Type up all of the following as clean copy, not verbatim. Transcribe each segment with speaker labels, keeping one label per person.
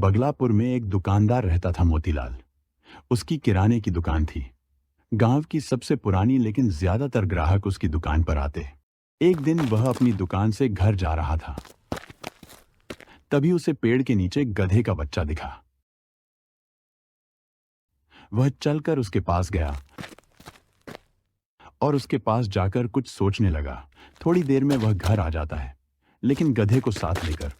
Speaker 1: बगलापुर में एक दुकानदार रहता था मोतीलाल। उसकी किराने की दुकान थी। गांव की सबसे पुरानी, लेकिन ज्यादातर ग्राहक उसकी दुकान पर आते। एक दिन वह अपनी दुकान से घर जा रहा था, तभी उसे पेड़ के नीचे गधे का बच्चा दिखा। वह चलकर उसके पास गया और उसके पास जाकर कुछ सोचने लगा। थोड़ी देर में वह घर आ जाता है, लेकिन गधे को साथ लेकर,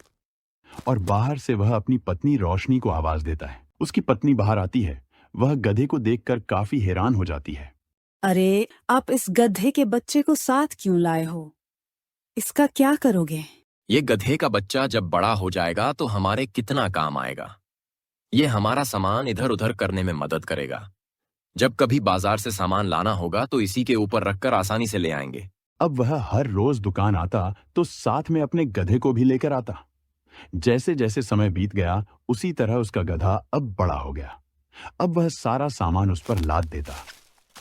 Speaker 1: और बाहर से वह अपनी पत्नी रोशनी को आवाज देता है। उसकी पत्नी बाहर आती है। वह गधे को देखकर काफी हैरान हो जाती है।
Speaker 2: अरे, आप इस गधे के बच्चे को साथ क्यों लाए हो? इसका क्या करोगे?
Speaker 3: ये गधे का बच्चा जब बड़ा हो जाएगा तो हमारे कितना काम आएगा। ये हमारा सामान इधर उधर करने में मदद करेगा। जब कभी बाजार से सामान लाना होगा तो इसी के ऊपर रखकर आसानी से ले आएंगे।
Speaker 1: अब वह हर रोज दुकान आता तो साथ में अपने गधे को भी लेकर आता। जैसे जैसे समय बीत गया, उसी तरह उसका गधा अब बड़ा हो गया। अब वह सारा सामान उस पर लाद देता।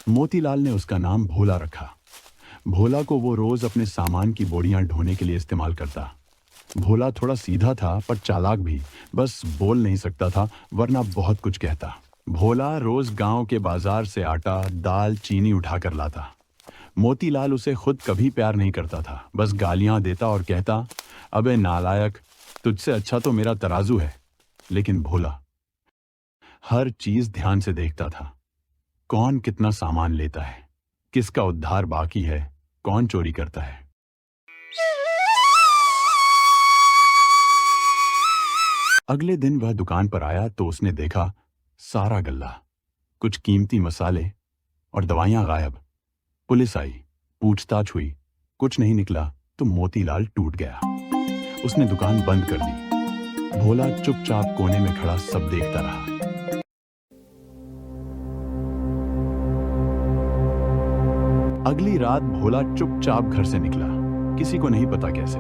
Speaker 1: मोतीलाल ने उसका नाम भोला रखा। भोला को वो रोज अपने सामान की बोरियां ढोने के लिए इस्तेमाल करता। भोला थोड़ा सीधा था पर चालाक भी, बस बोल नहीं सकता था, वरना बहुत कुछ कहता। भोला रोज गांव के बाजार से आटा, दाल, चीनी उठाकर लाता। मोतीलाल उसे खुद कभी प्यार नहीं करता था, बस गालियां देता और कहता, अबे नालायक, तुझसे अच्छा तो मेरा तराजू है। लेकिन भोला हर चीज ध्यान से देखता था। कौन कितना सामान लेता है, किसका उद्धार बाकी है, कौन चोरी करता है। अगले दिन वह दुकान पर आया तो उसने देखा सारा गल्ला, कुछ कीमती मसाले और दवाइयां गायब। पुलिस आई, पूछताछ हुई, कुछ नहीं निकला तो मोतीलाल टूट गया। उसने दुकान बंद कर दी। भोला चुपचाप कोने में खड़ा सब देखता रहा। अगली रात भोला चुपचाप घर से निकला, किसी को नहीं पता कैसे।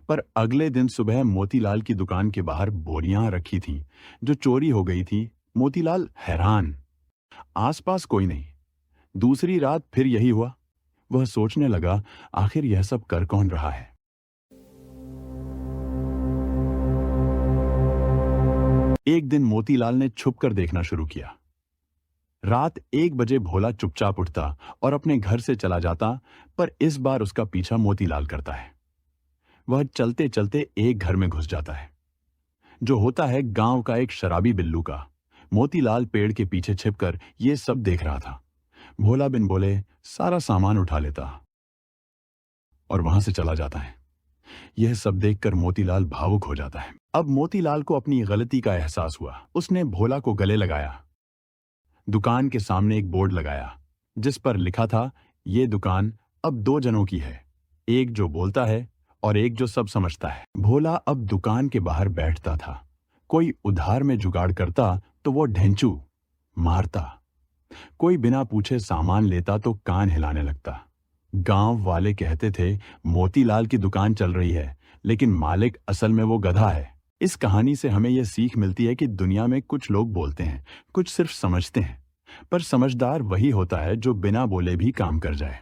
Speaker 1: पर अगले दिन सुबह मोतीलाल की दुकान के बाहर बोरियां रखी थीं, जो चोरी हो गई थी। मोतीलाल हैरान, आसपास कोई नहीं। दूसरी रात फिर यही हुआ। वह सोचने लगा, आखिर यह सब कर कौन रहा है। एक दिन मोतीलाल ने छुपकर देखना शुरू किया। रात 1 बजे भोला चुपचाप उठता और अपने घर से चला जाता, पर इस बार उसका पीछा मोतीलाल करता है। वह चलते चलते एक घर में घुस जाता है, जो होता है गांव का एक शराबी बिल्लू का। मोतीलाल पेड़ के पीछे छिपकर ये सब देख रहा था। भोला बिन बोले सारा सामान उठा लेता और वहां से चला जाता है। यह सब देखकर मोतीलाल भावुक हो जाता है। अब मोतीलाल को अपनी गलती का एहसास हुआ। उसने भोला को गले लगाया, दुकान के सामने एक बोर्ड लगाया जिस पर लिखा था, ये दुकान अब 2 जनों की है, एक जो बोलता है और एक जो सब समझता है। भोला अब दुकान के बाहर बैठता था। कोई उधार में जुगाड़ करता तो वो ढेंचू मारता, कोई बिना पूछे सामान लेता तो कान हिलाने लगता। गांव वाले कहते थे मोतीलाल की दुकान चल रही है, लेकिन मालिक असल में वो गधा है। इस कहानी से हमें यह सीख मिलती है कि दुनिया में कुछ लोग बोलते हैं, कुछ सिर्फ समझते हैं, पर समझदार वही होता है जो बिना बोले भी काम कर जाए।